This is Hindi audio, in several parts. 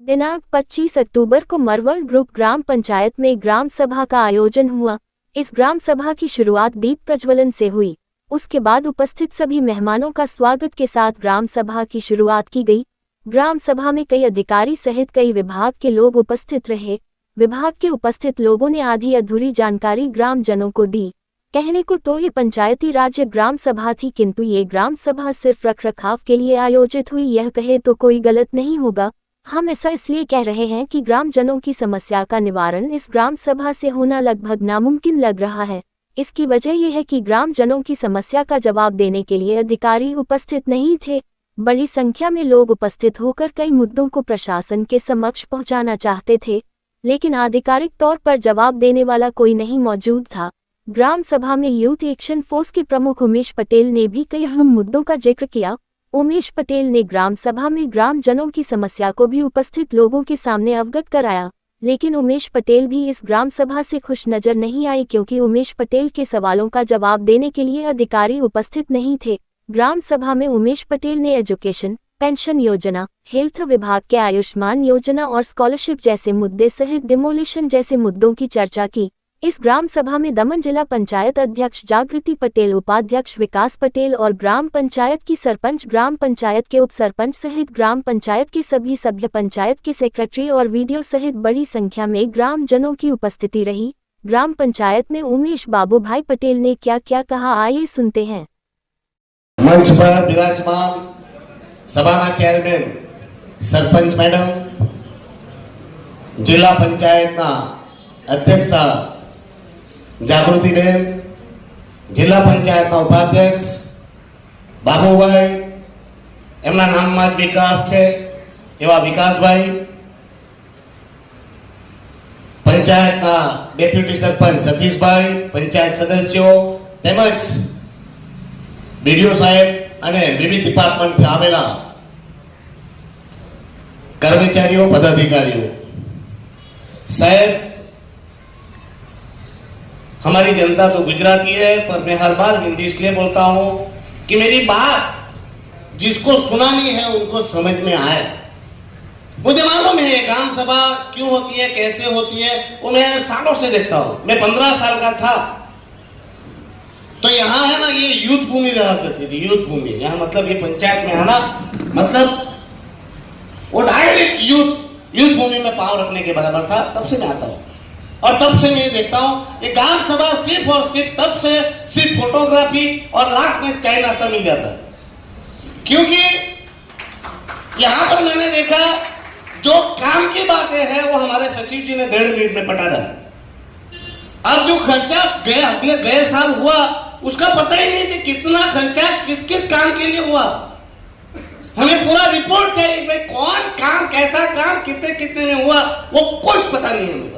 दिनांक 25 अक्टूबर को मरवल ग्रुप ग्राम पंचायत में ग्राम सभा का आयोजन हुआ। इस ग्राम सभा की शुरुआत दीप प्रज्वलन से हुई। उसके बाद उपस्थित सभी मेहमानों का स्वागत के साथ ग्राम सभा की शुरुआत की गई। ग्राम सभा में कई अधिकारी सहित कई विभाग के लोग उपस्थित रहे। विभाग के उपस्थित लोगों ने आधी अधूरी जानकारी ग्रामजनों को दी। कहने को तो ये पंचायती राज्य ग्राम सभा थी, किंतु ये ग्राम सभा सिर्फ रखरखाव के लिए आयोजित हुई, यह कहे तो कोई गलत नहीं होगा। हम ऐसा इसलिए कह रहे हैं कि ग्रामजनों की समस्या का निवारण इस ग्राम सभा से होना लगभग नामुमकिन लग रहा है। इसकी वजह यह है कि ग्रामजनों की समस्या का जवाब देने के लिए अधिकारी उपस्थित नहीं थे। बड़ी संख्या में लोग उपस्थित होकर कई मुद्दों को प्रशासन के समक्ष पहुंचाना चाहते थे, लेकिन आधिकारिक तौर पर जवाब देने वाला कोई नहीं मौजूद था। ग्राम सभा में यूथ एक्शन फोर्स के प्रमुख उमेश पटेल ने भी कई अहम मुद्दों का जिक्र किया। उमेश पटेल ने ग्राम सभा में ग्रामजनों की समस्या को भी उपस्थित लोगों के सामने अवगत कराया, लेकिन उमेश पटेल भी इस ग्राम सभा से खुश नजर नहीं आए, क्योंकि उमेश पटेल के सवालों का जवाब देने के लिए अधिकारी उपस्थित नहीं थे। ग्राम सभा में उमेश पटेल ने एजुकेशन, पेंशन योजना, हेल्थ विभाग के आयुष्मान योजना और स्कॉलरशिप जैसे मुद्दे सहित डिमोलिशन जैसे मुद्दों की चर्चा की। इस ग्राम सभा में दमन जिला पंचायत अध्यक्ष जागृति पटेल, उपाध्यक्ष विकास पटेल और ग्राम पंचायत की सरपंच, ग्राम पंचायत के उप सरपंच सहित ग्राम पंचायत के सभी सभ्य, पंचायत के सेक्रेटरी और वीडियो सहित बड़ी संख्या में ग्रामजनों की उपस्थिति रही। ग्राम पंचायत में उमेश बाबू भाई पटेल ने क्या क्या कहा, आइए सुनते हैं। मंच पर विराजमान सभा चेयरमैन सरपंच मैडम, जिला पंचायत अध्यक्ष जागृति बेन, जिला पंचायत उपाध्यक्ष बाबूभाई, एमना नामમાં વિકાસ છે એવા વિકાસભાઈ, પંચાયતના ડેપ્યુટી સરપંચ સતીશભાઈ, પંચાયત સદસ્યો તેમજ બીડીઓ સાહેબ અને વિવિધ ડિપાર્ટમેન્ટથી આવેલા કર્મચારીઓ, પદાધિકારીઓ સાહેબ, हमारी जनता तो गुजराती है, पर मैं हर बार हिंदी इसलिए बोलता हूं कि मेरी बात जिसको सुनानी है उनको समझ में आए। मुझे मालूम है ये ग्राम सभा क्यों होती है, कैसे होती है, वो मैं सालों से देखता हूं। मैं 15 साल का था तो यहाँ है ना, ये यूथ भूमि रहा करती थी। यूथ भूमि यहाँ मतलब ये पंचायत में आना मतलब वो डायरेक्ट यूथ भूमि में पाव रखने के बराबर था। तब से मैं आता हूँ और तब से मैं देखता हूं ये ग्राम सभा सिर्फ और सिर्फ तब से सिर्फ फोटोग्राफी और लास्ट में चाय नाश्ता मिल जाता है। क्योंकि यहां पर मैंने देखा जो काम की बातें हैं वो हमारे सचिव जी ने 1.5 मिनट में पटा डाला। अब जो खर्चा गए साल हुआ उसका पता ही नहीं कि कितना खर्चा किस किस काम के लिए हुआ। हमें पूरा रिपोर्ट चाहिए भाई, कौन काम, कैसा काम, कितने कितने में हुआ, वो कुछ पता नहीं है।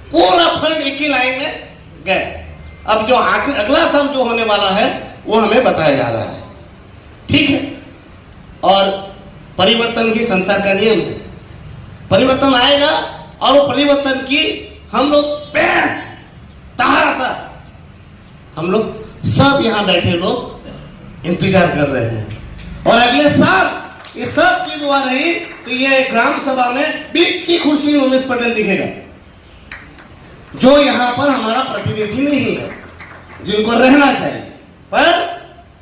पूरा फंड एक ही लाइन में गए। अब जो अगला साल जो होने वाला है वो हमें बताया जा रहा है, ठीक है। और परिवर्तन ही संसार का नियम है, परिवर्तन आएगा और वो परिवर्तन की हम लोग हम लोग सब यहाँ बैठे लोग इंतजार कर रहे हैं। और अगले साल ये सब चीज हुआ रही तो ये ग्राम सभा में बीच की कुर्सी उमेश पटेल दिखेगा, जो यहाँ पर हमारा प्रतिनिधि नहीं है, जिनको रहना चाहिए। पर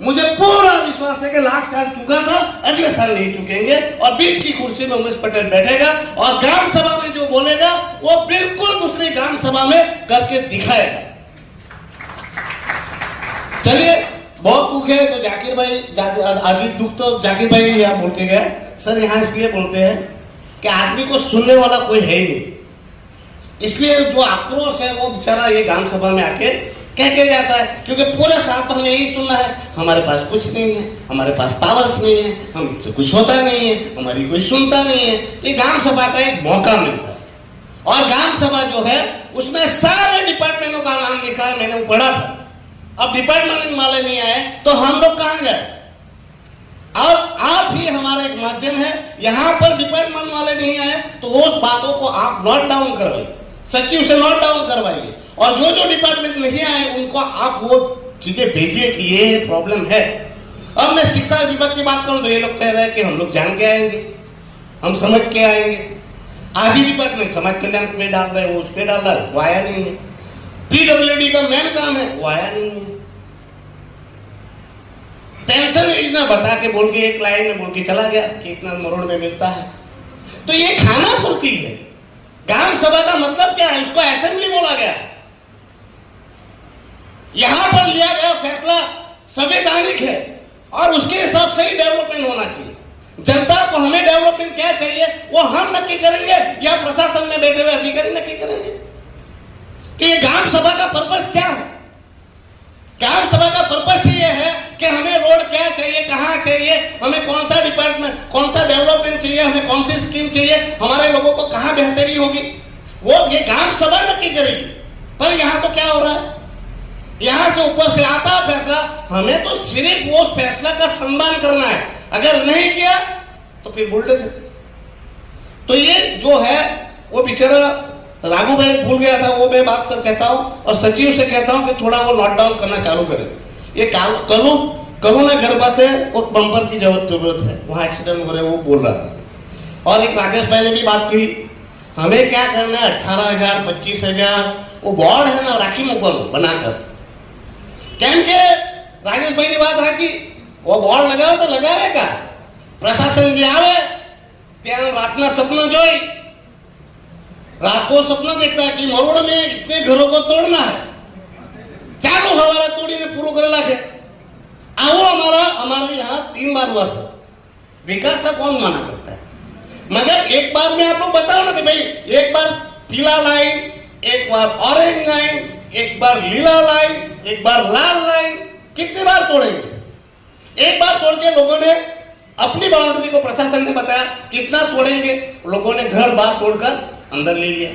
मुझे पूरा विश्वास है कि लास्ट साल चुका था, अगले साल नहीं चुकेंगे और बीच की कुर्सी में उमेश पटेल बैठेगा और ग्राम सभा में जो बोलेगा वो बिल्कुल दूसरी ग्राम सभा में करके दिखाएगा। चलिए, बहुत दुख है तो जाकिर भाई, आज दुख तो जाकिर भाई यहाँ बोल के गए। सर यहाँ इसलिए बोलते हैं कि आदमी को सुनने वाला कोई है ही नहीं, इसलिए जो आक्रोश है वो बेचारा ये ग्राम सभा में आके कह के जाता है। क्योंकि पूरे साल तो हमें यही सुनना है, हमारे पास कुछ नहीं है, हमारे पास पावर्स नहीं है, हमसे कुछ होता नहीं है, हमारी कोई सुनता नहीं है। तो ये ग्राम सभा का एक मौका मिलता है और ग्राम सभा जो है उसमें सारे डिपार्टमेंटों का नाम लिखा है, मैंने वो पढ़ा था। अब डिपार्टमेंट वाले नहीं आए तो हम लोग कहाँ गए? और आप ही हमारा एक माध्यम है, यहाँ पर डिपार्टमेंट वाले नहीं आए तो उस बातों को आप नोट डाउन करवाइए, सचिव से नोट डाउन करवाइए और जो जो डिपार्टमेंट नहीं आए उनको आप वो चीजें भेजिए कि ये प्रॉब्लम है। अब मैं शिक्षा विभाग की बात करूं तो ये लोग कह रहे हैं कि हम लोग जान के आएंगे। हम समझ के आएंगे। आधी डिपार्टमेंट समाज कल्याण पे डाल रहे हैं, वो उस पे डाल रहा है, वो आया नहीं है। पीडब्ल्यूडी का मेन काम है, वो आया नहीं है। पेंशन योजना बता के बोल के एक लाइन में बोल के चला गया कि इतना मरोड़ में मिलता है। तो ये खाना पूर्ति है। ग्राम सभा का मतलब क्या है? इसको असेंबली बोला गया। यहां पर लिया गया फैसला संवैधानिक है और उसके हिसाब से ही डेवलपमेंट होना चाहिए। जनता को हमें डेवलपमेंट क्या चाहिए वो हम नक्की करेंगे या प्रशासन में बैठे हुए अधिकारी नक्की करेंगे कि ये ग्राम सभा का पर्पस क्या है। ग्राम सभा का पर्पस ही ये है कि हमें रोड क्या चाहिए, कहां चाहिए, हमें कौन सा डिपार्टमेंट, कौन सा डेवलपमेंट चाहिए, हमें कौन सी स्कीम चाहिए, हमारे लोगों को कहां बेहतरी होगी, वो ये ग्राम सभा नक्की करेगी। पर यहां तो क्या हो रहा है, यहां से ऊपर से आता फैसला, हमें तो सिर्फ वो फैसला का सम्मान करना है, अगर नहीं किया तो फिर बुलडोजर। तो ये जो है वो बेचारा राघू भाई भूल गया था, वो मैं बात सर कहता हूं और सचिव से कहता हूं कि थोड़ा वो नोट डाउन करना चालू करें। ये करुणा गरबा से और बम्पर की जरूरत है, वहां एक्सीडेंट हो रहे, वो बोल रहा था। और एक राकेश भाई ने भी बात कही, हमें क्या करना है, 18,000 25,000 वो बोर्ड है ना, राखी मोकल बनाकर। કેમ કે રાજેશભાઈની વાત સાચી, वो બોર્ડ लगावे तो लगावे का, प्रशासन જે આવે ત્યાં રાતના સપના જોઈ, रात को सपना देखता है कि मरोड़ में इतने घरों को तोड़ना है, चालू हमारा तोड़ी ने पूरा कर लागे। आओ हमारे यहाँ 3 बार हुआ सर, विकास का कौन माना करता है, मगर एक बार में आप लोग बताओ ना कि भाई एक बार पीला लाइन, एक बार ऑरेंज लाइन, एक बार लीला लाइन, एक बार लाल लाइन, कितनी बार तोड़ेंगे? एक बार तोड़ के लोगों ने अपनी बाउंड्री को प्रशासन ने बताया कितना तोड़ेंगे, लोगों ने घर बार तोड़कर अंदर ले लिया।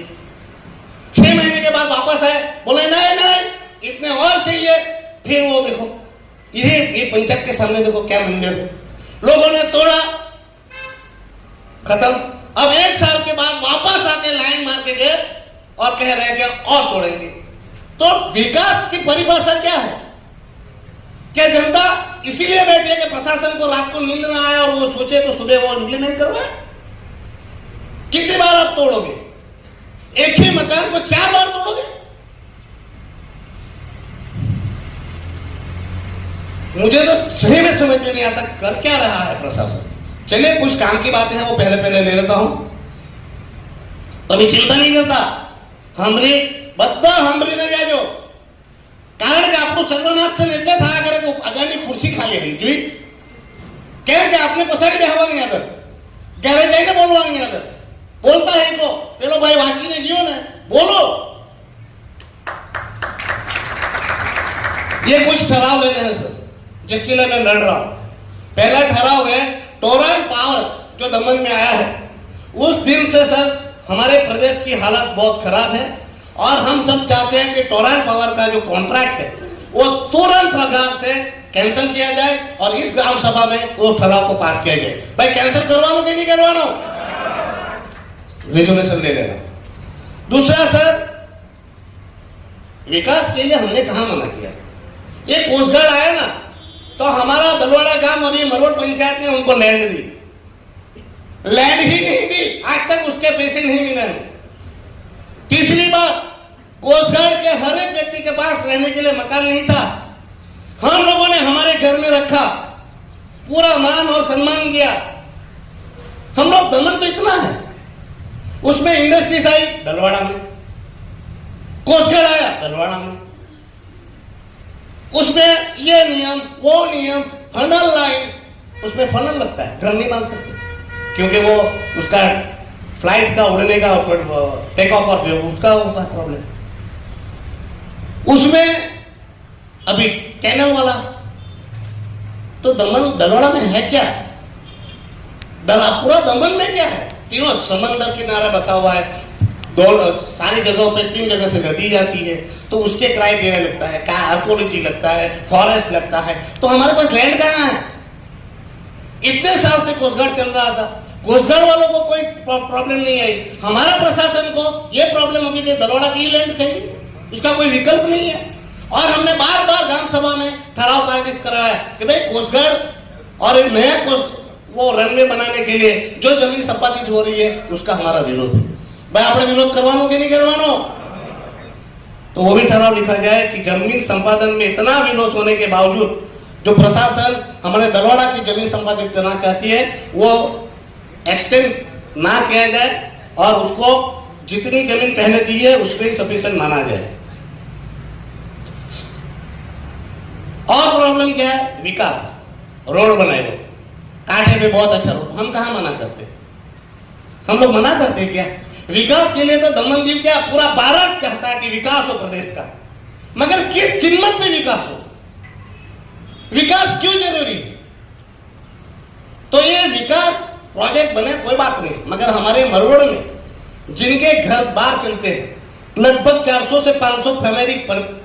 6 महीने के बाद वापस आए, बोले नहीं इतने और चाहिए। फिर वो देखो ये पंचायत के सामने देखो क्या मंदिर है, लोगों ने तोड़ा, खत्म। अब 1 साल के बाद वापस आके लाइन मार के गए और कह रहे हैं और तोड़ेंगे। तो विकास की परिभाषा क्या है? क्या जनता इसीलिए बैठी है कि प्रशासन को रात को नींद ना आए और वो सोचे तो सुबह वो इंप्लीमेंट करवाए? कितनी बार आप तोड़ोगे? एक ही मकान को 4 बार तोड़ोगे? मुझे तो सही में समझ में नहीं आता कर क्या रहा है प्रशासन। चलिए कुछ काम की बातें हैं वो पहले ले लेता हूं, अभी चिंता नहीं करता। हमरी બધા સાંભળીને જાજો, કારણ કે આપણું સર્વનાશ છે એટલે થયા કરે કે આગળની ખુરશી ખાલી હતી જોઈ, કેમ કે આપણે પછાડી બેહવાની આદત, ઘરે જઈને બોલવાની આદત, બોલતા હે તો પેલો ભાઈ વાંચીને ગયો ને બોલો। ये कुछ ठहराव लेने हैं सर, जिसके लिए मैं लड़ रहा हूं। पहला ठहराव है टोरंट पावर जो दमन में आया है, उस दिन से सर हमारे प्रदेश की हालत बहुत खराब है और हम सब चाहते हैं कि टोरंट पावर का जो कॉन्ट्रैक्ट है वो तुरंत प्रकार से कैंसिल किया जाए और इस ग्राम सभा में वो ठराव को पास किया जाए। भाई कैंसिल करवानो कि नहीं करवानो, रेजोल्यूशन ले लेना। दूसरा सर, विकास के लिए हमने कहा मना किया? ये कोस्ट गार्ड आया ना तो हमारा बलवाड़ा गांव और ये मरोड़ पंचायत ने उनको लैंड दी, लैंड ही नहीं दी, आज तक उसके पैसे नहीं मिले। तीसरी बात, कोस्ट गार्ड के हर एक व्यक्ति के पास रहने के लिए मकान नहीं था, हम लोगों ने हमारे घर में रखा, पूरा मान और सम्मान दिया। हम लोग दमन तो इतना है, उसमें इंडस्ट्रीज आई दलवाड़ा में, कोस्ट गार्ड आया दलवाड़ा में, उसमें ये नियम वो नियम, फनल लाइन, उसमें फनल लगता है, घर नहीं मान सकते क्योंकि वो उसका फ्लाइट का उड़ने का टेक ऑफ और उसका होता है प्रॉब्लम। उसमें अभी कैनल वाला तो दमन दलवाड़ा में है क्या, पूरा दमन में क्या है, तीनों समंदर किनारा बसा हुआ है, सारी जगहों पे 3 जगह से नदी जाती है तो उसके क्राइटेरिया लगता है, क्या आर्कोलॉजी लगता है, फॉरेस्ट लगता है, तो हमारे पास लैंड कहाँ है? इतने साल से कोस्ट गार्ड चल रहा था, कोस्ट गार्ड वालों को कोई प्रॉब्लम नहीं आई, हमारा प्रशासन को यह प्रॉब्लम होगी कि दलवाड़ा की लैंड चाहिए, उसका कोई विकल्प नहीं है। और हमने बार बार ग्राम सभा में ठहराव पारित कराया कि भाई कोस्ट गार्ड और एक नया वो रनवे बनाने के लिए जो जमीन संपादित हो रही है उसका हमारा विरोध है। भाई आपने विरोध करवानो कि नहीं करवानो? तो वो भी ठराव लिखा जाए कि जमीन संपादन में इतना विरोध होने के बावजूद जो प्रशासन हमारे दलवाड़ा की जमीन संपादित करना चाहती है वो एक्सटेंड ना किया जाए और उसको जितनी जमीन पहले दी है उसमें ही सफिशिएंट माना जाए। और प्रॉब्लम क्या है? विकास, रोड बनाए लो, कांठे पे बहुत अच्छा रोड, हम कहां मना करते? हम लोग मना करते हैं क्या? विकास के लिए तो दमनदीप क्या पूरा भारत चाहता है कि विकास हो प्रदेश का, मगर किस कीमत पे विकास हो? विकास क्यों जरूरी है? तो ये विकास प्रोजेक्ट बने कोई बात नहीं, मगर हमारे मरवड़ में जिनके घर बार चलते हैं लगभग 400 से 500 फैमिली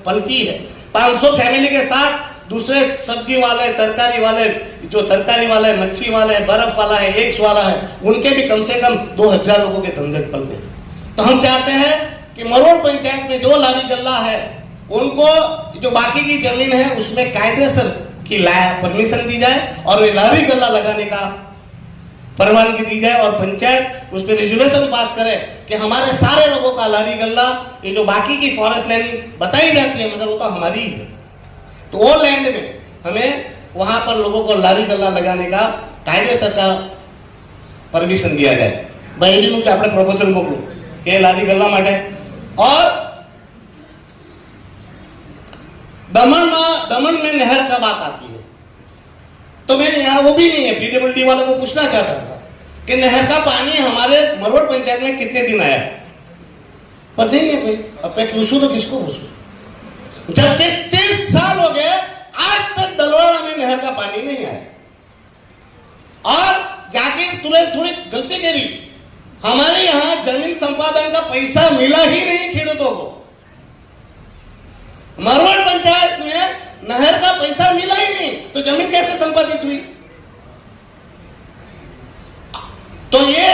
पलती है, 500 फैमिली के साथ दूसरे सब्जी वाले, तरकारी वाले, जो तरकारी वाला है, मच्छी वाला है, बर्फ वाला है, एग्स वाला है, उनके भी कम से कम 2000 लोगों के धंधे पलते हैं। तो हम चाहते हैं कि मरवड़ पंचायत में जो लारी गल्ला है उनको जो बाकी की जमीन है उसमें कायदेसर की परमिशन दी जाए और लारी गल्ला लगाने का परवानगी दी जाए और पंचायत उस पर रेजुलेशन पास करे कि हमारे सारे लोगों का लारी गल्ला, ये जो बाकी की फॉरेस्ट लैंड बताई जाती है मगर वो तो हमारी ही है, तो वो लैंड में हमें वहां पर लोगों को लारी गल्ला लगाने का कायदेसर का परमिशन दिया जाए। भाई मुझे अपने प्रोफेसर मोकलू के लारी गल्ला माटे। और दमन में नहर का बात आती है तो मैं यहाँ वो भी नहीं है, पीडब्ल्यूडी वालों को पूछना चाहता था कि नहर का पानी हमारे मरवड़ पंचायत में कितने दिन आया? पर नहीं है भाई, अब मैं पूछूं तो किसको पूछूं? जबकि 30 साल हो गए आज तक दलवाड़ा में नहर का पानी नहीं आया। और जाके तुरंत थोड़ी गलती करी, हमारे यहाँ जमीन संपादन का पैसा मिला ही नहीं खेडूतों को। मरवड़ पंचायत में नहर का पैसा मिला ही नहीं तो जमीन कैसे संपादित हुई? तो ये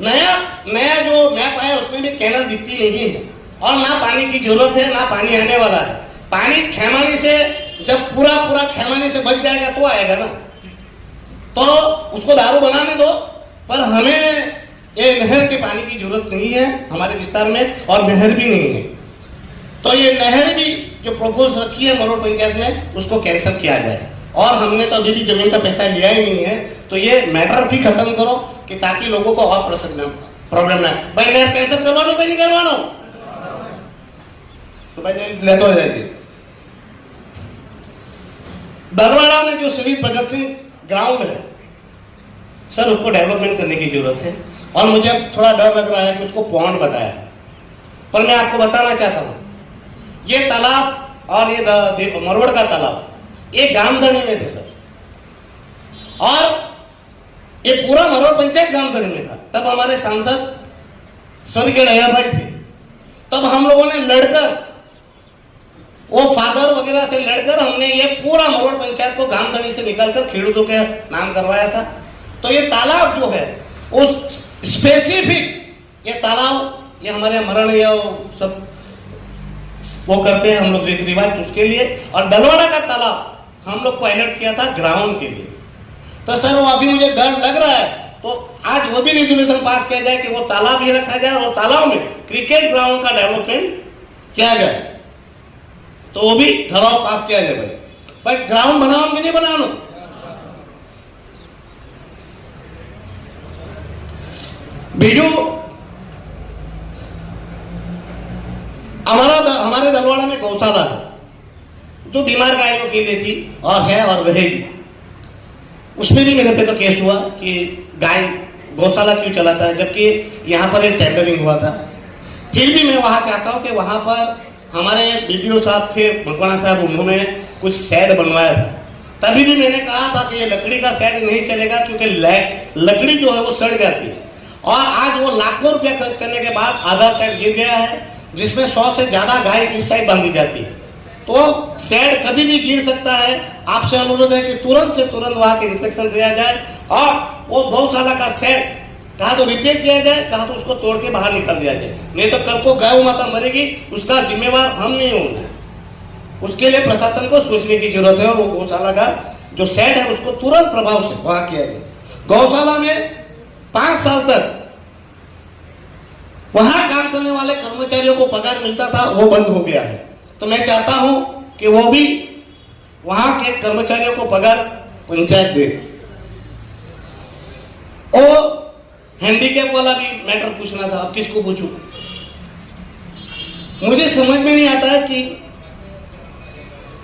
नया जो मैप आया उसमें भी कैनल दिखती नहीं है और ना पानी की जरूरत है ना पानी आने वाला है। पानी खेमानी से जब पूरा खेमानी से बच जाएगा तो आएगा ना, तो उसको दारू बनाने दो, पर हमें ये नहर के पानी की जरूरत नहीं है हमारे विस्तार में और नहर भी नहीं है। तो ये नहर भी जो प्रपोज रखी है मरवड़ पंचायत में उसको कैंसिल किया जाए। और हमने तो अभी भी जमीन का पैसा लिया ही नहीं है, तो ये मैटर भी खत्म करो कि ताकि लोगों को और प्रॉब्लम ना। भाई नहर कैंसिल करवा लो, नहीं करवा लो तो भाई ले तो जाएगी। दलवाड़ा में जो शहीद भगत सिंह ग्राउंड है सर, उसको डेवलपमेंट करने की जरूरत है और मुझे थोड़ा डर लग रहा है कि उसको पॉन्ड बताया है, पर मैं आपको बताना चाहता हूं ये तालाब और ये मरवड़ का तालाब ये गामधनी में थे सर, और ये पूरा मरवड़ पंचायत गामधनी में था। तब हमारे सांसद स्वर्गीय डैया भाई थे, तब हम लोगों ने लड़कर वो फादर वगैरह से लड़कर हमने ये पूरा मरवड़ पंचायत को गामधनी से निकालकर खेडूतों के नाम करवाया था। तो ये तालाब जो है उस स्पेसिफिक ये तालाब ये हमारे मरण या सब वो करते हैं हम लोग रीति रिवाज उसके लिए, और दलवाड़ा का तालाब हम लोग को अलर्ट किया था ग्राउंड के लिए। तो सर वो अभी मुझे डर लग रहा है, तो आज वो भी रेजुलेशन पास किया जाए कि वो तालाब ही रखा जाए और तालाब में क्रिकेट ग्राउंड का डेवलपमेंट किया जाए, तो वो भी ठराव पास किया जाए। भाई पर ग्राउंड बनाओ कि नहीं बनाओ? बीजू हमारे दलवाड़ा में गौशाला है जो बीमार गायों के लिए थी और है और रहेगी। उसमें भी मेरे पे तो केस हुआ कि गाय गौशाला क्यों चलाता है, जबकि यहाँ पर एक टेंडरिंग हुआ था। फिर भी मैं वहां चाहता हूँ कि वहां पर हमारे बीडीओ साहब थे मकवाना साहब, उन्होंने कुछ शेड बनवाया था। तभी भी मैंने कहा था कि ये लकड़ी का शेड नहीं चलेगा क्योंकि लकड़ी जो है वो सड़ जाती है, और आज वो लाखों रुपया खर्च करने के बाद आधा शेड गिर गया है जिसमें 100 से ज्यादा गाय इस साइड बांधी जाती है। तो शेड कभी भी गिर सकता है। आपसे अनुरोध है कि तुरंत से तुरंत वहां के इंस्पेक्शन किया जाए और वो गौशाला का शेड कहा तो रिपेयर किया जाए, कहा तो उसको तोड़ के बाहर निकाल दिया जाए, नहीं तो कल को गौ माता मरेगी उसका जिम्मेवार हम नहीं होंगे। उसके लिए प्रशासन को सोचने की जरूरत है और वो गौशाला का जो सेट है उसको तुरंत प्रभाव से वहां किया जाए। गौशाला में 5 साल तक वहां काम करने वाले कर्मचारियों को पगार मिलता था, वो बंद हो गया है। तो मैं चाहता हूं कि वो भी वहां के कर्मचारियों को पगार पंचायत दे। और हैंडीकैप वाला भी मैटर पूछना था, अब किसको पूछूं? मुझे समझ में नहीं आता है कि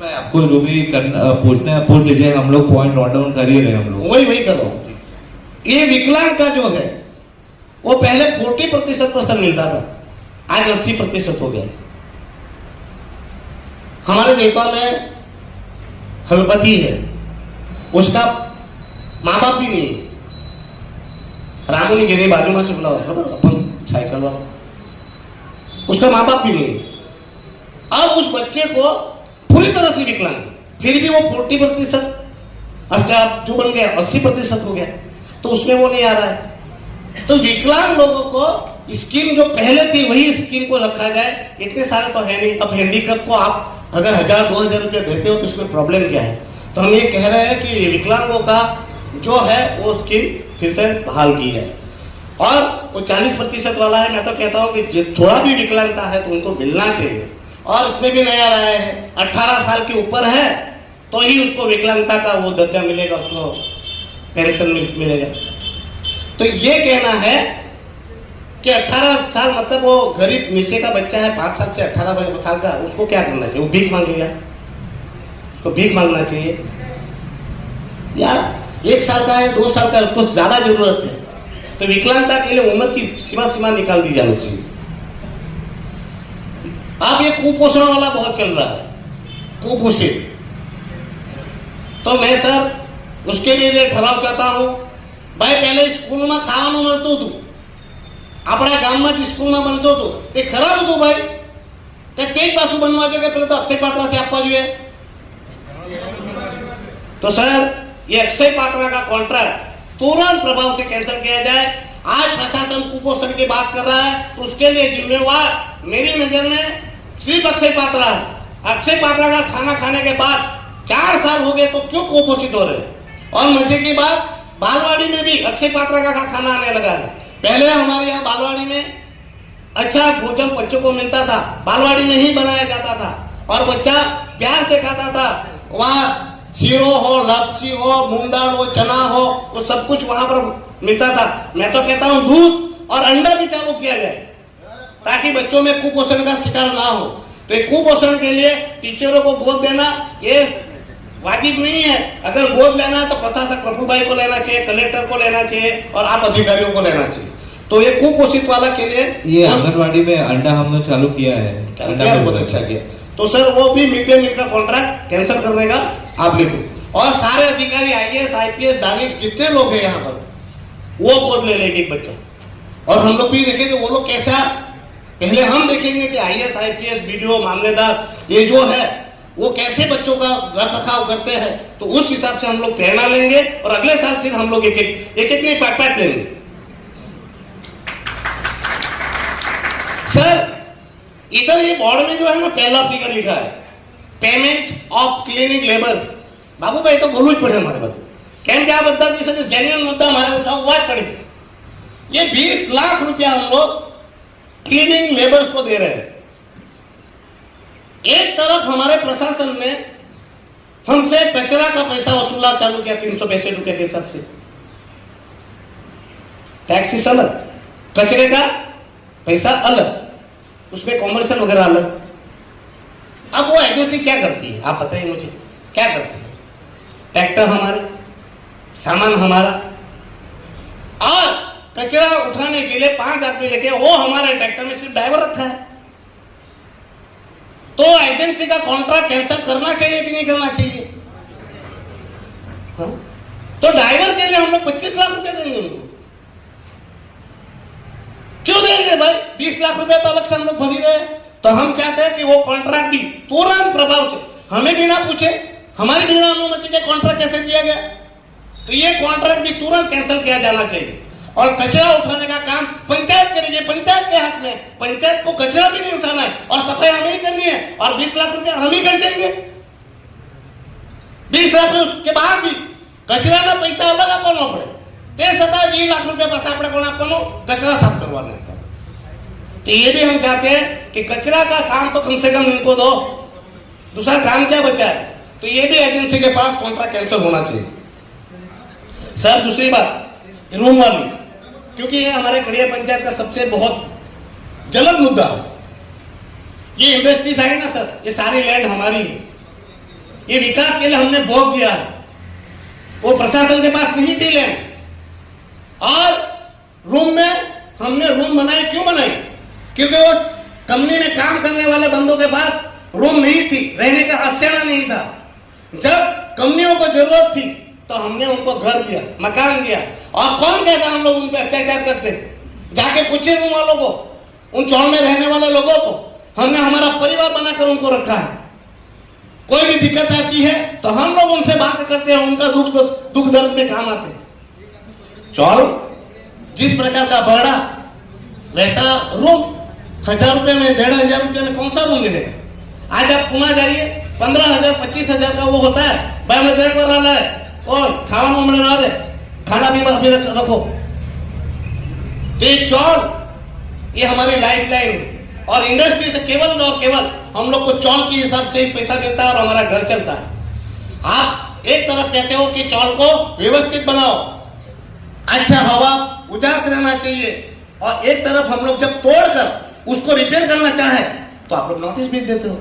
आपको जो भी पूछना है पूछ लीजिए, हम लोग पॉइंट नोट डाउन कर ही रहे हैं। हम लोग वही कर रहा हूं। ये विकलांग का जो है वो पहले 40% पर सर मिलता था, आज 80% हो गया। हमारे नेता में हलपति है, उसका माँ बाप भी नहीं है। रामू ने गिरी बाजू में से बुलाओ, खबर अपन साइकिल वाला, उसका माँ बाप भी नहीं है। अब उस बच्चे को पूरी तरह से विकलांग, फिर भी वो 40% जो बन गया 80% हो गया, तो उसमें वो नहीं आ रहा है। तो विकलांग लोगों को स्कीम जो पहले थी वही स्कीम को रखा जाए। इतने सारे तो है नहीं। अब हैंडीकैप को आप अगर 1000-2000 रुपये देते हो तो इसमें प्रॉब्लम क्या है? तो हम ये कह रहे हैं कि विकलांगों का जो है वो स्कीम फिर से बहाल की है, और वो 40% वाला है। मैं तो कहता हूँ कि थोड़ा भी विकलांगता है तो उनको मिलना चाहिए। और इसमें भी नया राय है, 18 साल के ऊपर है तो ही उसको विकलांगता का वो दर्जा मिलेगा, उसको पेंशन मिलेगा। तो ये कहना है कि 18 साल मतलब वो गरीब नीचे का बच्चा है, 5 साल से 18 साल का, उसको क्या करना चाहिए? वो भीख मांगेगा, उसको भीख मांगना चाहिए। या 1 साल का है, 2 साल का है, उसको ज्यादा जरूरत है, तो विकलांगता के लिए उम्र की सीमा निकाल दी जानी चाहिए। अब ये कुपोषण वाला बहुत चल रहा है, कुपोषित। तो मैं सर उसके लिए ठराव चाहता हूं, भाई पहले स्कूल में खाવાનું મળતું હતું, આપણા ગામમાં જ સ્કૂલમાં બનતો હતો, તે ખરાબ હતું ભાઈ, તે જ પાછું બનવા જોઈએ કે પેલા તો અક્ષય પાત્રથી આપવા જોઈએ। तो सर ये अक्षय पात्रा का कॉन्ट्रैक्ट तुरंत प्रभाव से कैंसिल किया जाए। आज प्रशासन कुपोषण की बात कर रहा है तो उसके लिए जिम्मेवार मेरी नजर में सिर्फ अक्षय पात्रा है। अक्षय पात्रा का खाना खाने के बाद 4 साल हो गए तो क्यों कुपोषित हो रहे? और मजे की बात, बालवाड़ी में भी अक्षय पात्रा का खाना आने लगा है। पहले हमारे यहाँ बालवाड़ी में अच्छा भोजन बच्चों को मिलता था, बालवाड़ी में ही बनाया जाता था और बच्चा प्यार से खाता था। वहाँ सीरो हो, लपसी हो, मूंग दाल हो, चना हो, वो सब कुछ वहां पर मिलता था। मैं तो कहता हूँ दूध और अंडा भी चालू किया जाए ताकि बच्चों में कुपोषण का शिकार ना हो। तो ये कुपोषण के लिए टीचरों को गोद देना ये वाजिब नहीं है। अगर गोद लेना है तो प्रशासक प्रफुल्ल भाई को लेना चाहिए, कलेक्टर को लेना चाहिए और आप अधिकारियों को लेना चाहिए। तो ये कुपोषित वाला के लिए ये आंगनबाड़ी में अंडा हमने चालू किया है, अंडा बहुत अच्छा किया। तो सर वो भी मिड डे मील का कॉन्ट्रैक्ट कैंसिल करने का आप लिखो। और सारे अधिकारी IAS IPS दानिश जितने लोग हैं यहाँ पर वो गोद ले लेंगे एक बच्चा, और हम लोग भी देखेंगे वो लोग कैसा। पहले हम देखेंगे कि IAS IPS BDO मामलेदार ये जो है वो कैसे बच्चों का रख रखाव करते हैं, तो उस हिसाब से हम लोग प्रेरणा लेंगे और अगले साल फिर हम लोग एक नहीं पैट लेंगे। सर इधर ये बोर्ड में जो है ना पहला फिगर लिखा है पेमेंट ऑफ क्लीनिंग लेबर्स। बाबू भाई तो बोलू पड़े हमारे बात, केम क्या बता जेन्युइन मुद्दा हमारे उठा हुआ पड़े। ये 20 लाख रुपया हम लोग क्लीनिंग लेबर्स को दे रहे हैं। एक तरफ हमारे प्रशासन ने हमसे कचरा का पैसा वसूलना चालू किया 365 रुपए के हिसाब से, टैक्सी अलग, कचरे का पैसा अलग, उसमें कॉमर्शियल वगैरह अलग। अब वो एजेंसी क्या करती है आप बताइए मुझे, क्या करती है? ट्रैक्टर हमारे, सामान हमारा, और कचरा उठाने के लिए 5 आदमी लेके वो हमारे ट्रैक्टर में सिर्फ ड्राइवर रखा है। तो एजेंसी का कॉन्ट्रैक्ट कैंसिल करना चाहिए कि नहीं करना चाहिए? तो ड्राइवर के लिए हम लोग 25 लाख रुपए देंगे उनको, क्यों देंगे भाई? 20 लाख रुपए तो अलग से हम लोग भरी रहे। तो हम चाहते हैं कि वो कॉन्ट्रैक्ट भी तुरंत प्रभाव से, हमें बिना पूछे, हमारी बिना अनुमति के कॉन्ट्रैक्ट कैसे दिया गया, तो ये कॉन्ट्रैक्ट भी तुरंत कैंसिल किया जाना चाहिए। और कचरा उठाने का काम पंचायत करेगी, पंचायत के हाथ में, पंचायत को कचरा भी नहीं उठाना है और सफाई हमें ही करनी है और 20 लाख रुपया हम ही कर देंगे। 20 लाख उसके बाद भी कचरा पैसा अलग आपनो पड़े ते छतांय 20 लाख रुपया पास આપણે કોણ આપવાનો कचरा साफ करवाने का। तो ये भी हम चाहते हैं कि कचरा का काम तो कम से कम इनको दो, दूसरा काम क्या बचा है, तो ये भी एजेंसी के पास कॉन्ट्रैक्ट कैंसिल होना चाहिए। सर दूसरी बात रूम वाली, क्योंकि ये हमारे खड़िया पंचायत का सबसे बहुत जलन मुद्दा है। ये इंडस्ट्रीज आई ना सर, ये सारी लैंड हमारी है, ये विकास के लिए हमने भोग दिया है, वो प्रशासन के पास नहीं थी लैंड। और रूम में हमने रूम बनाए, क्यों बनाई, क्योंकि वो कंपनी में काम करने वाले बंदों के पास रूम नहीं थी, रहने का आश्रय नहीं था। जब कंपनियों को जरूरत थी तो हमने उनको घर दिया, मकान दिया। और कौन कहता हम लोग उन पर अत्याचार करते, जाके पूछिए रूम वालों को, उन चौड़ में रहने वाले लोगों को, हमने हमारा परिवार बनाकर उनको रखा है। कोई भी दिक्कत आती है तो हम लोग उनसे बात करते हैं, उनका दुख दर्द में काम आते हैं। चौड़ जिस प्रकार का बढ़ा वैसा रूम 1000 रुपए में 1500 रुपए में कौन सा रूम मिलेगा। आज आप पुणे जाइए 15,000 25,000 का वो होता है, भाई हमने देर कर रहा है और खावा में ना दे, खाना भी रखो। तो ये चौल ये हमारी लाइफ लाइन है, और इंडस्ट्री से केवल और केवल हम लोग को चौल के हिसाब से पैसा मिलता है और हमारा घर चलता है। आप एक तरफ कहते हो कि चौल को व्यवस्थित बनाओ, अच्छा हवा उजास रहना चाहिए, और एक तरफ हम लोग जब तोड़कर उसको रिपेयर करना चाहे तो आप लोग नोटिस भेज देते हो।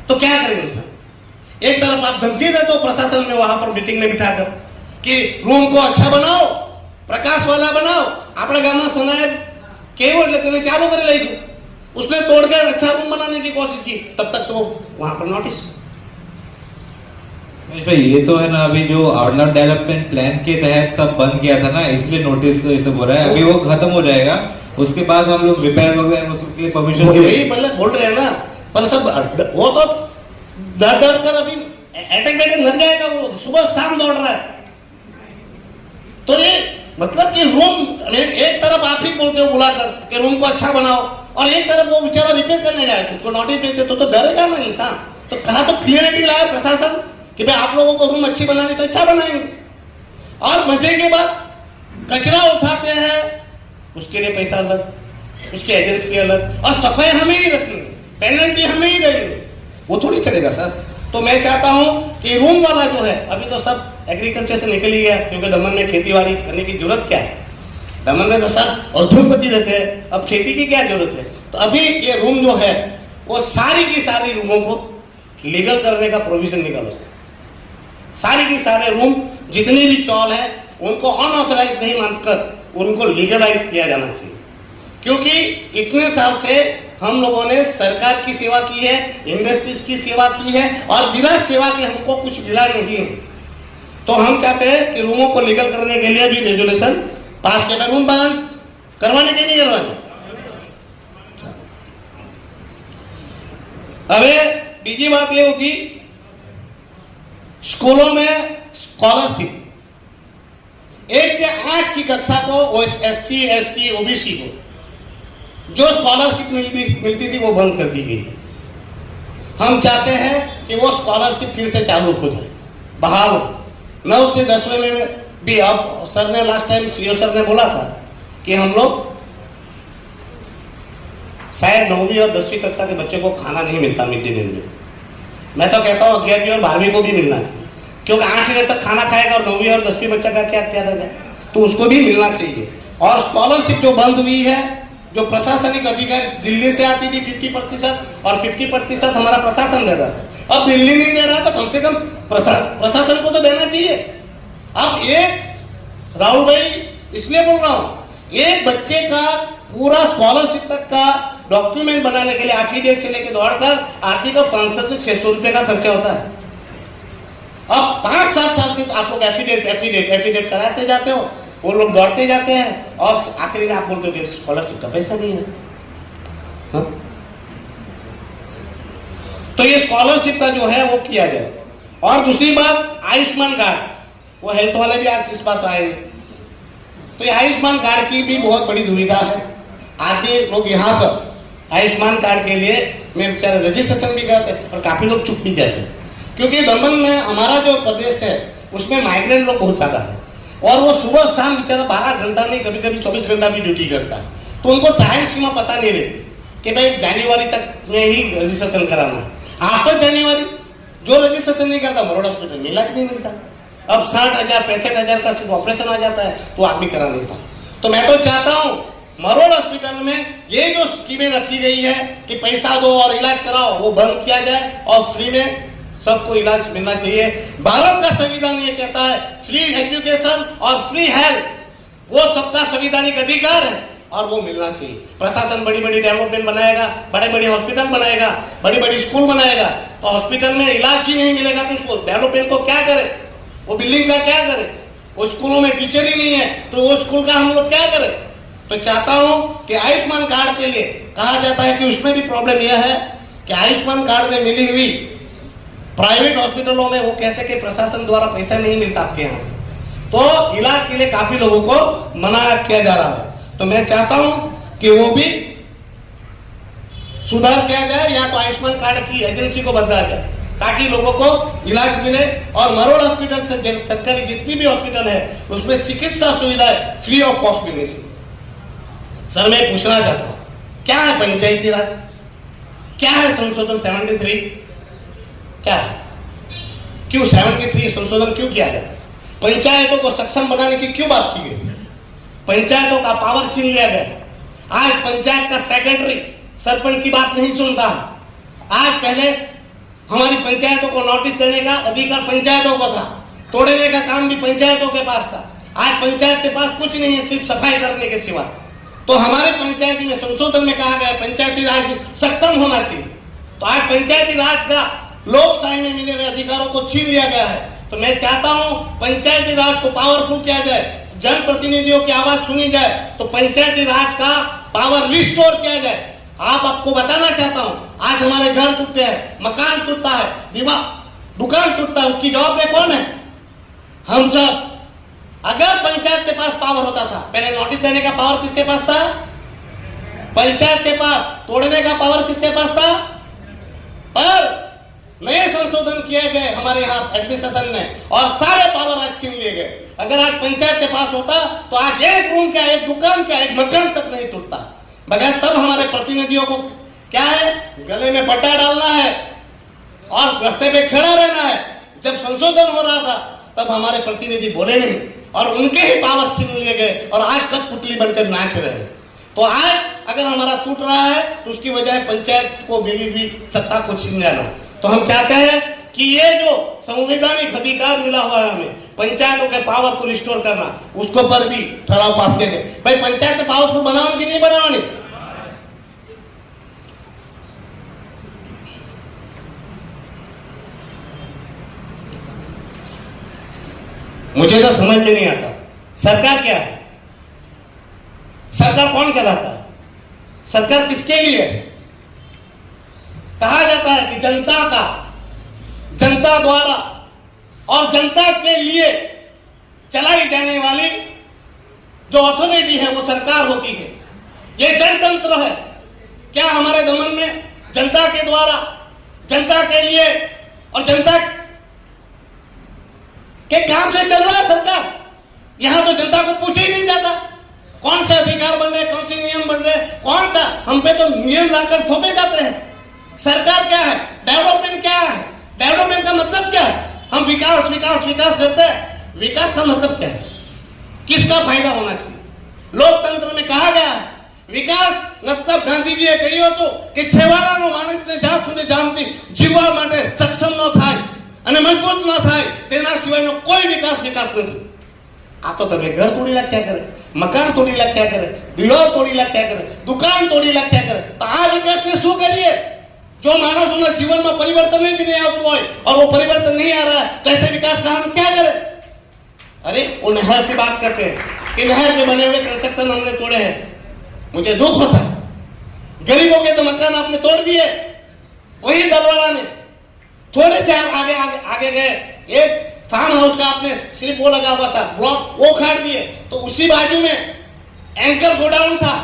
तो क्या करेंगे सर, एक तरफ आप धमकी देते हो प्रशासन में वहां पर मीटिंग में बिठाकर कि रूम को अच्छा बनाओ, प्रकाश वाला बनाओ। अपने गांव में सनाए केवल लेकर चालू करे लाई, उसने तोड़कर अच्छा रूम बनाने की कोशिश की, तब तक तो वहां पर नोटिस। भाई ये तो है ना, अभी जो आउटलाइन डेवलपमेंट प्लान के तहत सब बंद किया था ना, इसलिए नोटिस ये सब हो रहा है। अभी वो खत्म हो जाएगा, उसके बाद हम लोग रिपेयर वगैरह उसके परमिशन बोल रहे हैं ना, पर सब वो तो डर डर कर अभी अटैक मर जाएगा, वो सुबह शाम दौड़ रहा है। तो ये मतलब कि रूम एक तरफ आप ही बोलते हो बुलाकर कि रूम को अच्छा बनाओ, और एक तरफ वो बेचारा रिपेयर करने जाए, उसको नोटिस भेजते तो डरेगा ना इंसान। तो कहा तो क्लियरिटी लाए प्रशासन कि भाई आप लोगों को रूम अच्छी बनानी तो अच्छा बनाएंगे। और मजे के बाद कचरा उठाते हैं, उसके लिए पैसा अलग, उसकी एजेंसी अलग, और सफाई हमें ही रखनी, पेनल्टी हमें ही देनी, वो थोड़ी चलेगा सर। तो मैं चाहता हूं कि रूम वाला जो है, अभी तो सब एग्रीकल्चर से निकल ही गया, क्योंकि दमन में खेती-बाड़ी करने की जरूरत क्या है, दमन में तो सब उद्योगपति रहते हैं, अब खेती की क्या जरूरत है। तो अभी ये रूम जो है वो सारी की सारी रूमों को लीगल करने का प्रोविजन निकालो सर। सारी की सारे रूम जितने भी चौल है उनको अनऑथराइज नहीं मानकर उनको लीगलाइज किया जाना चाहिए, क्योंकि इतने साल से हम लोगों ने सरकार की सेवा की है, इंडस्ट्रीज की सेवा की है, और बिना सेवा के हमको कुछ मिला नहीं है। तो हम चाहते हैं कि रूमों को लीगल करने के लिए भी रेजोल्यूशन पास के रूम बंद करवाने के नहीं करवाने। अबे बीजी बात ये होगी, स्कूलों में स्कॉलरशिप 1 से 8 की कक्षा को SC ST OBC को जो स्कॉलरशिप मिलती थी वो बंद कर दी गई। हम चाहते हैं कि वो स्कॉलरशिप फिर से चालू हो जाए, बहाल हो। 9 से 10वें में भी, अब सर ने लास्ट टाइम CEO सर ने बोला था कि हम लोग शायद 9वीं और 10वीं कक्षा के बच्चे को खाना नहीं मिलता मिड डे मील में। मैं तो कहता हूँ 11वीं और 12वीं को भी मिलना चाहिए, क्योंकि 8वीं तक खाना खाएगा और 9वीं और 10वीं बच्चा का क्या क्या रहेगा, तो उसको भी मिलना चाहिए। और स्कॉलरशिप जो बंद हुई है, जो प्रशासनिक अधिकारी दिल्ली से आती थी 50% और 50% हमारा प्रशासन देता था, अब दिल्ली नहीं दे रहा तो कम से कम प्रशासन को तो देना चाहिए। अब एक राहुल भाई इसलिए बोल रहा हूं, एक बच्चे का पूरा स्कॉलरशिप तक का डॉक्यूमेंट बनाने के लिए एफिडेविट से लेकर दौड़कर आदमी का 500 से 600 रुपए का खर्चा होता है। अब 5-7 साल से आप लोग एफिडेविट कराते जाते हो, वो लोग दौड़ते जाते हैं, और आखिरी में आप बोलते हो कि स्कॉलरशिप का पैसा नहीं है। हाँ? तो ये स्कॉलरशिप का जो है वो किया जाए। और दूसरी बात, आयुष्मान कार्ड, वो हेल्थ वाले भी आज इस बात आए, तो ये आयुष्मान कार्ड की भी बहुत बड़ी दुविधा है। आदमी लोग यहाँ पर आयुष्मान कार्ड के लिए में बेचारे रजिस्ट्रेशन भी करते हैं और काफी लोग चुप भी जाते हैं। क्योंकि दमन में हमारा जो प्रदेश है उसमें माइग्रेंट लोग बहुत ज्यादा है और वो सुबह शाम बेचारा 12 घंटा नहीं कभी कभी 24 घंटा भी ड्यूटी करता है, तो उनको टाइम सीमा पता नहीं रहती कि भाई जनवरी तक में ही रजिस्ट्रेशन कराना है। आफ्टर जनवरी जो रजिस्ट्रेशन नहीं करता मरोड़ हॉस्पिटल में इलाज नहीं मिलता। अब 60,000 65,000 का सिर्फ ऑपरेशन आ जाता है तो आदमी करा नहीं पाता। तो मैं तो चाहता हूँ मरोड़ हॉस्पिटल में ये जो स्कीमें रखी गई है कि पैसा दो और इलाज कराओ वो बंद किया जाए और फ्री में सबको इलाज मिलना चाहिए। भारत का संविधान ये कहता है फ्री एजुकेशन और फ्री हेल्थ वो सबका संवैधानिक अधिकार है और वो मिलना चाहिए। प्रशासन बड़ी बड़ी डेवलपमेंट बनाएगा, बड़े बड़े हॉस्पिटल बनाएगा, बड़ी बड़ी स्कूल बनाएगा, तो हॉस्पिटल में इलाज ही नहीं मिलेगा तो उसको डेवलपमेंट को क्या करे, वो बिल्डिंग का क्या करे, वो स्कूलों में टीचर ही नहीं है तो वो स्कूल का हम लोग क्या करें। तो चाहता हूं कि आयुष्मान कार्ड के लिए कहा जाता है कि उसमें भी प्रॉब्लम यह है कि आयुष्मान कार्ड में मिली हुई प्राइवेट हॉस्पिटलों में वो कहते हैं कि प्रशासन द्वारा पैसा नहीं मिलता आपके यहाँ से, तो इलाज के लिए काफी लोगों को मना किया जा रहा है। तो मैं चाहता हूं कि वो भी सुधार किया जाए या तो आयुष्मान कार्ड की एजेंसी को बदला जाए ताकि लोगों को इलाज मिले और मरोड़ हॉस्पिटल से सरकारी जितनी भी हॉस्पिटल है उसमें चिकित्सा सुविधाएं फ्री ऑफ कॉस्ट मिलनी चाहिए। सर मैं पूछना चाहता हूं क्या है पंचायती राज, क्या है संशोधन 73, क्या है, क्यों 73 संशोधन क्यों किया गया? पंचायतों को सक्षम बनाने की क्यों बात की गई थी? पंचायतों का पावर छीन लिया गया। आज पंचायत का सेक्रेटरी सरपंच की बात नहीं सुनता। आज पहले हमारी पंचायतों को नोटिस देने का अधिकार पंचायतों को था, तोड़ने का काम भी पंचायतों के पास था। आज पंचायत के पास कुछ नहीं है सिर्फ सफाई करने के सिवा। तो हमारे पंचायती में संशोधन में कहा गया पंचायती राज सक्षम होना चाहिए। तो आज पंचायती राज का लोकशाही में मिले हुए अधिकारों को छीन लिया गया है। तो मैं चाहता हूं पंचायती राज को पावरफुल किया जाए, जनप्रतिनिधियों की आवाज सुनी जाए, तो पंचायती राज का पावर रिस्टोर किया जाए। आपको बताना चाहता हूं आज हमारे घर टूटते हैं, मकान टूटता है, दीवार दुकान टूटता है, उसकी जवाबदेही कौन है? हम सब। अगर पंचायत के पास पावर होता था, पहले नोटिस देने का पावर किसके पास था? पंचायत के पास। तोड़ने का पावर किसके पास था? पर नए संशोधन किए गए हमारे यहाँ एडमिनिस्ट्रेशन में और सारे पावर आज छीन लिए गए। अगर आज पंचायत के पास होता तो आज एक रूम क्या, एक दुकान क्या, एक मकान तक नहीं टूटता। बगैर तब हमारे प्रतिनिधियों को क्या है, गले में पट्टा डालना है और रास्ते पे खड़ा रहना है। जब संशोधन हो रहा था तब हमारे प्रतिनिधि बोले नहीं और उनके ही पावर छीन लिए गए और आज कठपुतली बनकर नाच रहे हैं। तो आज अगर हमारा टूट रहा है तो उसकी वजह पंचायत को मिली हुई सत्ता को छीन जाना। तो हम चाहते हैं कि ये जो संवैधानिक अधिकार मिला हुआ है हमें पंचायतों के पावर को रिस्टोर करना, उसको पर भी ठहराव पास किया गया। भाई पंचायत में पावरफुल बनाओ कि नहीं बनाओ? नहीं। मुझे तो समझ में नहीं आता सरकार क्या है, सरकार कौन चलाता है, सरकार किसके लिए है? कहा जाता है कि जनता का, जनता द्वारा और जनता के लिए चलाई जाने वाली जो अथॉरिटी है वो सरकार होती है। ये जनतंत्र है। क्या हमारे दमन में जनता के द्वारा, जनता के लिए और जनता के काम से चल रहा है सरकार? यहां तो जनता को पूछे ही नहीं जाता कौन से अधिकार बन रहे, कौन से नियम बन रहे, कौन सा हम पे तो नियम लाकर थोपे जाते हैं। सरकार क्या है, डेवलपमेंट क्या है, डेवलपमेंट का मतलब क्या है? हम विकास विकास विकास करते हैं, विकास का मतलब क्या है, किसका फायदा होना चाहिए? लोकतंत्र में कहा गया है विकास मतलब ગાંધીજીએ કહ્યું હતું કે છેવાડાનો માણસને જ્યાં સુધી જામથી જીવવા માટે સક્ષમ ન થાય અને મજબૂત ન થાય તેના સિવાયનો કોઈ વિકાસ નથી। આ તો તમે ઘર તોડી નાખ્યા કરે, મકાન તોડી નાખ્યા કરે, દિવાલ તોડી નાખ્યા કરે, દુકાન તોડી નાખ્યા કરે, તો આ વિકાસને શું કરીએ? जो मानवों जीवन में परिवर्तन ही नहीं आता है और वो परिवर्तन नहीं आ रहा है तो ऐसे विकास का हम क्या करें? अरे वो नहर की बात करते हैं कि नहर के बने हुए कंस्ट्रक्शन हमने तोड़े हैं, मुझे दुख होता है। गरीबों के तो मकान आपने तोड़ दिए। वही दलवाड़ा ने थोड़े से आगे आगे आगे गए, एक फार्म हाउस का आपने सिर्फ वो लगा हुआ था ब्लॉक, वो उखाड़ दिए। तो उसी बाजू में एंकर गोडाउन था,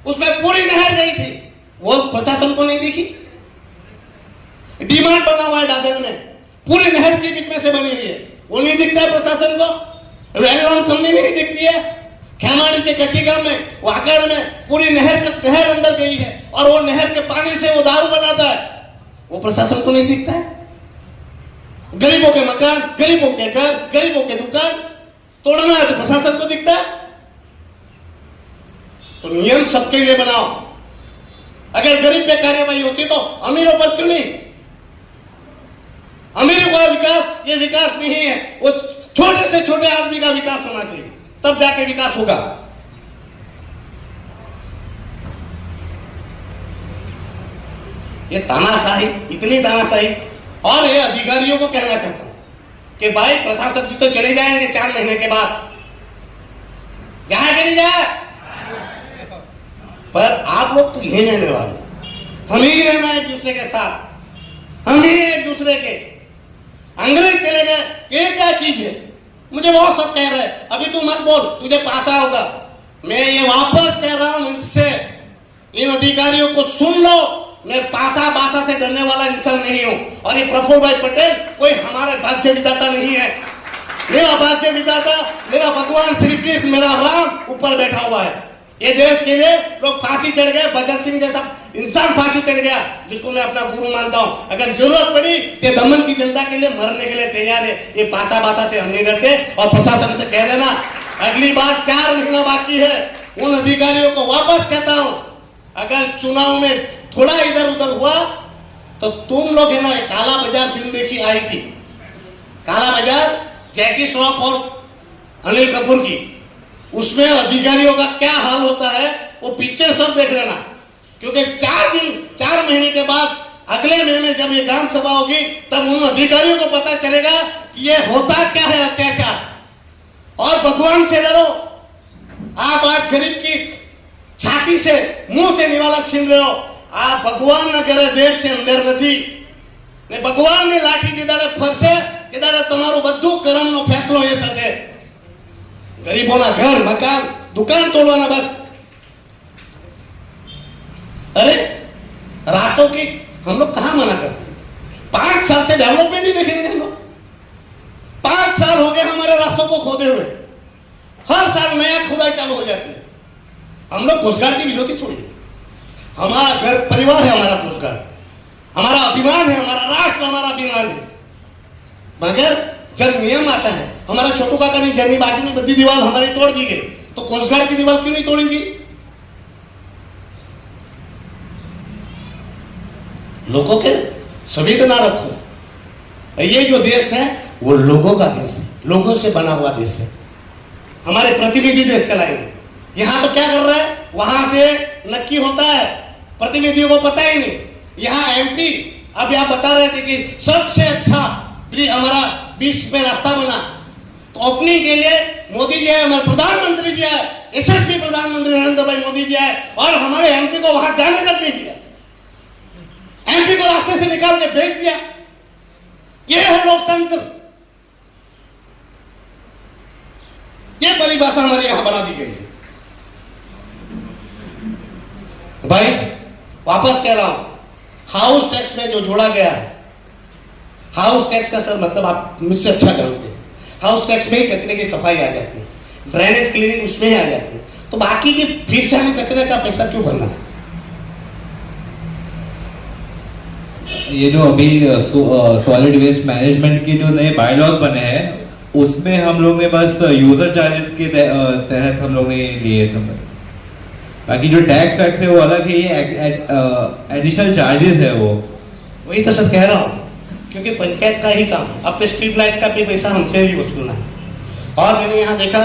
उसमें पूरी नहर गई थी, वो प्रशासन को नहीं दिखी। डिमांड बना हुआ है डाबेल में, पूरी नहर के बीच में से बनी हुई है, वो नहीं दिखता है प्रशासन को। रेलवे कंपनी नहीं दिखती है। खेमाड़ी के कच्ची गांव में, वाकड़ में पूरी नहर अंदर गई है और वो नहर के पानी से वो दारू बनाता है, वो प्रशासन को नहीं दिखता है। गरीबों के मकान, गरीबों के घर, गरीबों के दुकान तोड़ना है तो प्रशासन को दिखता है। तो नियम सबके लिए बनाओ। अगर गरीब पे कार्यवाही होती तो अमीरों पर क्यों नहीं? अमीरों का विकास ये विकास नहीं है, वो छोटे से छोटे आदमी का विकास होना चाहिए, तब जाके विकास होगा। ये तानाशाही, इतनी तानाशाही। और ये अधिकारियों को कहना चाहता हूं कि भाई प्रशासक जी तो चले जाएंगे 4 महीने के बाद, जाए कि नहीं जाए, पर आप लोग तो यही रहने वाले, हम ही रहना है एक दूसरे के साथ, हम ही एक दूसरे के। अंग्रेज चले गए, ये क्या चीज है? मुझे बहुत सब कह रहे हैं अभी तू मत बोल, तुझे पासा होगा। मैं ये वापस कह रहा हूं मंच से, इन अधिकारियों को सुन लो। मैं पासा बासा से डरने वाला इंसान नहीं हूं, और ये प्रफुल्ल भाई पटेल कोई हमारे भाग्य विधाता नहीं है। मेरा भाग्य विधाता मेरा भगवान श्री कृष्ण, मेरा राम ऊपर बैठा हुआ है। ये देश के लिए लोग फांसी चढ़ गए, भगत सिंह जैसा इंसान फांसी चढ़ गया, जिसको मैं अपना गुरु मानता हूं। अगर जरूरत पड़ी तो दमन की जनता के लिए मरने के लिए तैयार है। ये पासा बासा से हम नहीं डरते। और प्रशासन से कह देना, अगली बार 4 महीना बाकी है, उन अधिकारियों को वापस कहता हूं, अगर चुनाव में थोड़ा इधर उधर हुआ तो तुम लोग है ना, काला बाजार फिल्म देखी आई थी, काला बाजार, जैकी श्रॉफ और अनिल कपूर की, उसमें अधिकारियों का क्या हाल होता है वो पिक्चर सब देख लेना। क्योंकि 4 महीने के बाद अगले महीने जब ये ग्राम सभा होगी तब उन अधिकारियों को पता चलेगा कि ये होता क्या है अत्याचार। और भगवान से डरो। आप आज गरीब की छाती से, मुंह से निवाला छीन रहे हो। आप भगवान न करे देश से अंदर નથી ને ભગવાન ની લાઠી જેદાડે ફરશે તેદાડે તમારું બધું કર્મનો ફેસલો એ થશે। ગરીબોના ઘર, મકાન, દુકાન તોડવાના બસ। अरे रास्तों की हम लोग कहां मना करते हैं? 5 साल से डेवलपमेंट नहीं देखेंगे हम लोग। 5 साल हो गए हमारे रास्तों को खोदे हुए, हर साल नया खुदाई चालू हो जाती है। हम लोग कोस्टगार्ड के विरोधी थोड़ी, हमारा घर परिवार है, हमारा कोस्टगार्ड हमारा अभिमान है, हमारा राष्ट्र हमारा अभिमान है। मगर जब नियम आता है, हमारा छोटू काका ने जर्नी बाजू में बड़ी दीवार हमारी तोड़ दी गई, तो कोस्टगार्ड की दीवार क्यों नहीं तोड़ी गई? लोगों के संवेदना रखो। ये जो देश है वो लोगों का देश है, लोगों से बना हुआ देश है। हमारे प्रतिनिधि देश चलाएंगे। यहां तो क्या कर रहा है, वहां से नक्की होता है, प्रतिनिधियों को पता ही नहीं। यहाँ एमपी अब आप बता रहे थे कि सबसे अच्छा हमारा 20 में रास्ता बना, तो ओपनिंग के लिए मोदी जी आए, हमारे प्रधानमंत्री जी आए, यशस्वी प्रधानमंत्री नरेंद्र भाई मोदी जी आए, और हमारे एमपी को वहां जाने तक नहीं दिया। एमपी को रास्ते से निकाल के भेज दिया। यह है लोकतंत्र। यह परिभाषा हमारे यहां बना दी गई है। भाई वापस कह रहा हूं, हाउस टैक्स में जो जोड़ा गया है, हाउस टैक्स का सर मतलब आप मुझसे अच्छा जानते हैं। हाउस टैक्स में ही कचरे की सफाई आ जाती है, ड्रेनेज क्लीनिंग उसमें ही आ जाती है, तो बाकी की फिर से हमें कचरे का पैसा क्यों भरना है? ये जो अभी सॉलिड वेस्ट मैनेजमेंट की जो नए बायलॉज बने हैं उसमें हम लोग ने बस यूजर चार्जेस के तहत हम लोग ने लिए समझ, बाकी जो टैक्स वैक्स है वो अलग है, ये एडिशनल चार्जेस है वो। वही तो सर कह रहा हूँ, क्योंकि पंचायत का ही काम, अब तो स्ट्रीट लाइट का भी पैसा हमसे ही वसूलना है। और मैंने यहाँ देखा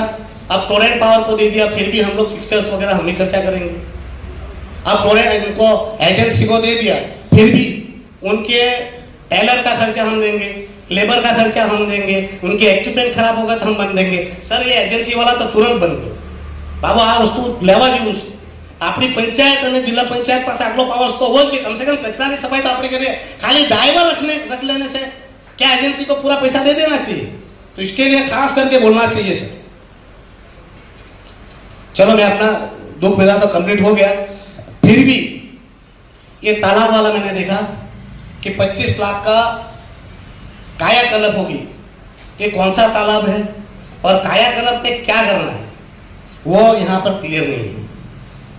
अब टोरेंट पावर को दे दिया, फिर भी हम लोग फिक्सचर्स वगैरह हम ही खर्चा करेंगे। अब टोरेंट इनको एजेंसी को दे दिया, फिर भी उनके टेलर का खर्चा हम देंगे, लेबर का खर्चा हम देंगे, उनके इक्विपमेंट खराब होगा तो हम बंद देंगे। सर ये एजेंसी वाला तो तुरंत बंद करो बाबू, आ वस्तु लेवा जेवू છે। આપણી પંચાયત અને જિલ્લા પંચાયત પાસે આટલો પાવર તો હોવો જ, कम से कम कचराની सफाई तो આપણે કરીએ, खाली ड्राइवर रख लेने से क्या एजेंसी को पूरा पैसा दे देना चाहिए? तो इसके लिए खास करके बोलना चाहिए सर। चलो मैं अपना 2 फेरा तो कंप्लीट हो गया, फिर भी ये तालाब वाला मैंने देखा कि 25 लाख का कायाकल्प होगी कि कौन सा तालाब है और कायाकल्प में क्या करना है, वो यहाँ पर क्लियर नहीं है।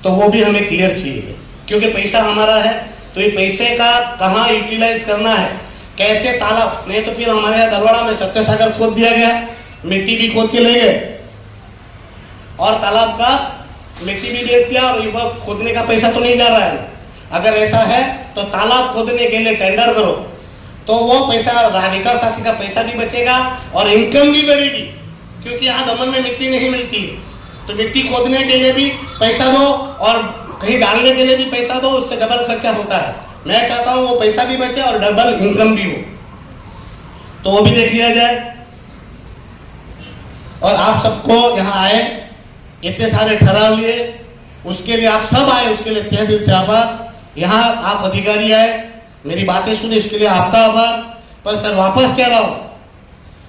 तो वो भी हमें क्लियर चाहिए, क्योंकि पैसा हमारा है, तो ये पैसे का कहाँ यूटिलाइज करना है, कैसे तालाब। नहीं तो फिर हमारे यहाँ दलवाड़ा में सत्य सागर खोद दिया गया, मिट्टी भी खोद के ले गए और तालाब का मिट्टी भी बेच दिया, और ये खोदने का पैसा तो नहीं जा रहा है। अगर ऐसा है तो तालाब खोदने के लिए टेंडर करो, तो वो पैसा विकास राशि का पैसा भी बचेगा और इनकम भी बढ़ेगी, क्योंकि यहाँ दमन में मिट्टी नहीं मिलती है। तो मिट्टी खोदने के लिए भी पैसा दो और कहीं डालने के लिए भी पैसा दो, उससे डबल खर्चा होता है। मैं चाहता हूँ वो पैसा भी बचे और डबल इनकम भी हो, तो वो भी देख लिया जाए। और आप सबको यहाँ आए, इतने सारे ठहराव लिए, उसके लिए आप सब आए, उसके लिए तहे दिल से आभार। यहाँ आप अधिकारी आए, मेरी बातें सुने, इसके लिए आपका आभार। पर सर वापस कह रहा हूँ,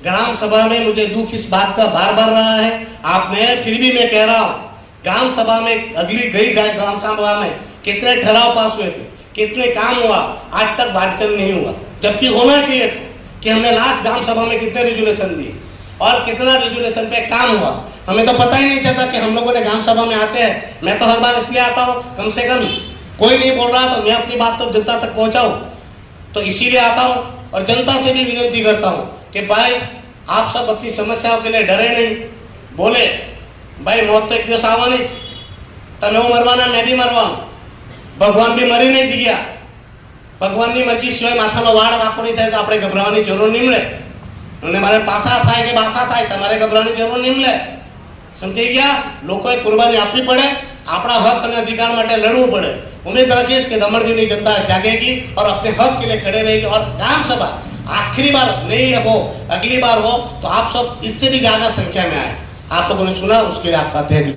ग्राम सभा में मुझे दुख इस बात का बार बार रहा है, आप में फिर भी मैं कह रहा हूँ, ग्राम सभा में अगली गई ग्राम सभा में कितने ठहराव पास हुए थे, कितने काम हुआ, आज तक वाचन नहीं हुआ, जबकि होना चाहिए था कि हमने लास्ट ग्राम सभा में कितने रिजोल्यूशन दिए और कितना रिजोल्यूशन पे काम हुआ। हमें तो पता ही नहीं चलता कि हम लोगों ने ग्राम सभा में आते हैं। मैं तो हर बार इसलिए आता हूँ, कम से कम कोई नहीं बोल रहा तो मैं अपनी बात तो जनता तक पहुंचाऊं, तो इसीलिए आता हूँ। और जनता से भी विनती करता हूँ कि भाई आप सब अपनी समस्याओं के लिए डरे नहीं, बोले भाई मौत तो एक दिवस आवानी, तमे मरवाना, मैं भी मरवाऊं, भगवान भी मरी नहीं जी गया, ભગવાનની મરજી સિવાય માથાનો વાળ વાંકો નહીં થાય તો આપણે ગભરાવાની જરૂર નહીં મળે। અને મારે પાસા થાય કે બાસા થાય તમારે ગભરાવાની જરૂર નહીં મળે, સમજી ગયા। લોકોએ કુરબાની આપવી પડે, આપણા હક અને અધિકાર માટે લડવું પડે। उम्मीद रखिए कि दमन जनता जागेगी और अपने हक के लिए खड़े रहेगी। और ग्राम सभा आखिरी बार नहीं हो, अगली बार हो तो आप सब इससे भी ज्यादा संख्या में आए। आप लोगों ने सुना, उसके लिए आपका तहे दिल